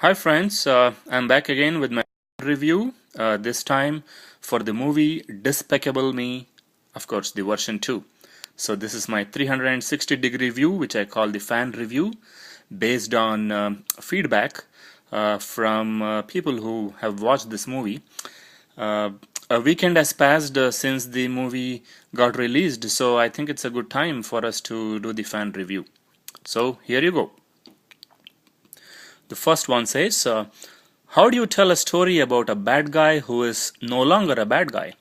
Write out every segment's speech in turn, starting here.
Hi friends, I'm back again with my review, this time for the movie Despicable Me, of course the version 2. So this is my 360-degree view, which I call the fan review, based on feedback from people who have watched this movie. Uh, a weekend has passed since the movie got released, so I think it's a good time for us to do the fan review. So here you go. The first one says, how do you tell a story about a bad guy who is no longer a bad guy?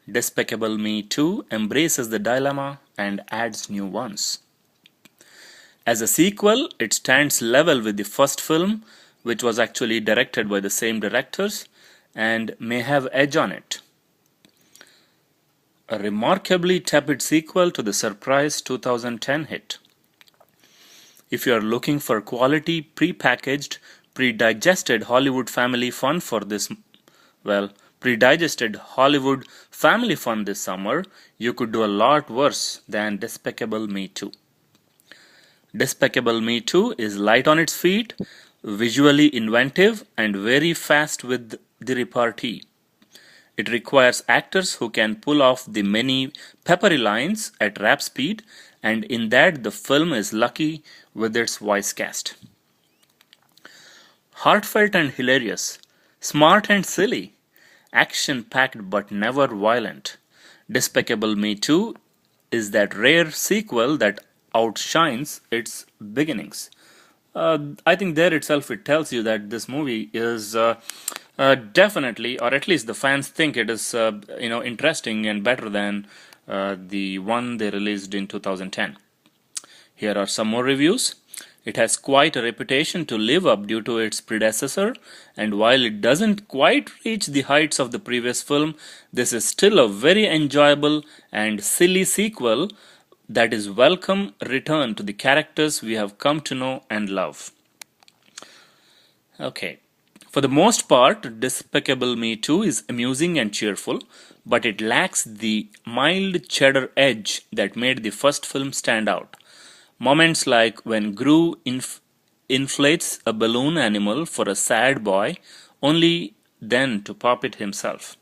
Despicable Me 2 embraces the dilemma and adds new ones. As a sequel, it stands level with the first film, which was actually directed by the same directors, and may have edge on it. A remarkably tepid sequel to the surprise 2010 hit. If you are looking for quality, pre-packaged, pre-digested Hollywood family fun for this, pre-digested Hollywood family fun this summer, you could do a lot worse than Despicable Me 2. Despicable Me 2 is light on its feet, visually inventive, and very fast with the repartee. It requires actors who can pull off the many peppery lines at rap speed, and in that the film is lucky with its voice cast. Heartfelt and hilarious, smart and silly, action-packed but never violent. Despicable Me 2 is that rare sequel that outshines its beginnings. I think there itself it tells you that this movie is definitely, or at least the fans think it is, interesting and better than the one they released in 2010. Here are some more reviews. It has quite a reputation to live up due to its predecessor, and while it doesn't quite reach the heights of the previous film, this is still a very enjoyable and silly sequel that is welcome return to the characters we have come to know and love. Okay. For the most part, Despicable Me 2 is amusing and cheerful, but it lacks the mild cheddar edge that made the first film stand out. Moments like when Gru inflates a balloon animal for a sad boy, only then to pop it himself.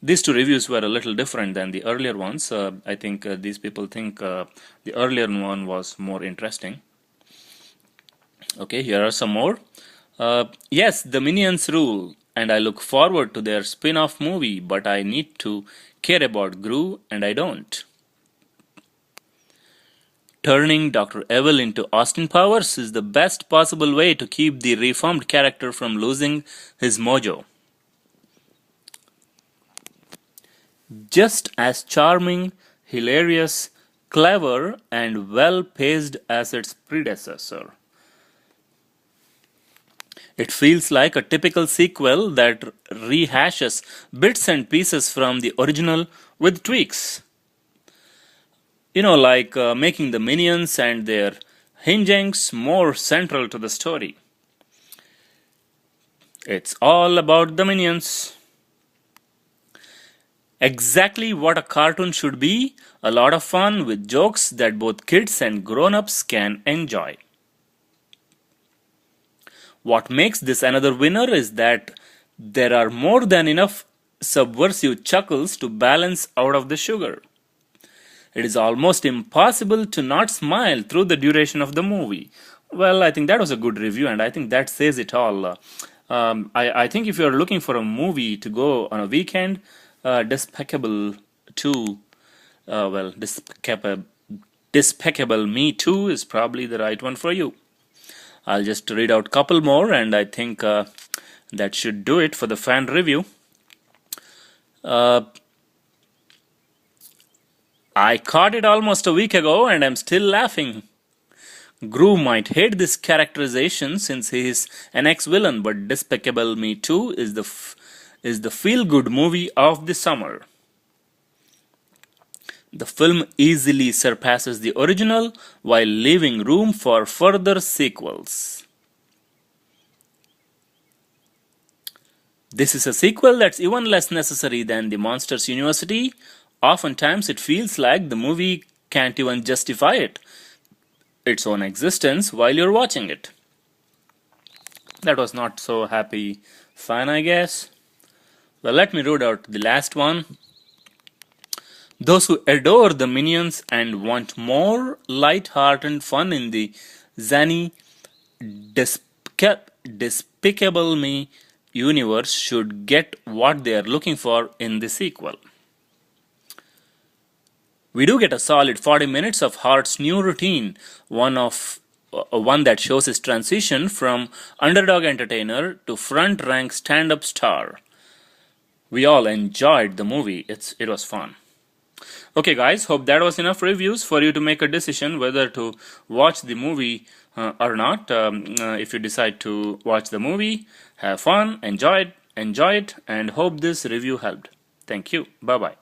These two reviews were a little different than the earlier ones. I think these people think the earlier one was more interesting. Okay, here are some more. Yes, the Minions rule, and I look forward to their spin-off movie, but I need to care about Gru, and I don't. Turning Dr. Evil into Austin Powers is the best possible way to keep the reformed character from losing his mojo. Just as charming, hilarious, clever, and well-paced as its predecessor. It feels like a typical sequel that rehashes bits and pieces from the original with tweaks. Like making the minions and their hijinks more central to the story. It's all about the minions. Exactly what a cartoon should be, a lot of fun with jokes that both kids and grown-ups can enjoy. What makes this another winner is that there are more than enough subversive chuckles to balance out of the sugar. It is almost impossible to not smile through the duration of the movie. Well, I think that was a good review, and I think that says it all. I think if you're looking for a movie to go on a weekend, Despicable 2, Despicable Me 2 is probably the right one for you. I'll just read out a couple more, and I think that should do it for the fan review. I caught it almost a week ago and I'm still laughing. Gru might hate this characterization since he is an ex-villain, but Despicable Me 2 is the feel-good movie of the summer. The film easily surpasses the original while leaving room for further sequels. This is a sequel that's even less necessary than the Monsters University. Oftentimes it feels like the movie can't even justify its own existence while you're watching it. That was not so happy fun, I guess. Well, let me read out the last one. Those who adore the Minions and want more light-hearted fun in the zany Despicable Me universe should get what they are looking for in the sequel. We do get a solid 40 minutes of Hart's new routine, one that shows his transition from underdog entertainer to front-rank stand-up star. We all enjoyed the movie. It was fun. Okay guys, hope that was enough reviews for you to make a decision whether to watch the movie or not. If you decide to watch the movie, have fun, enjoy it, and hope this review helped. Thank you. Bye-bye.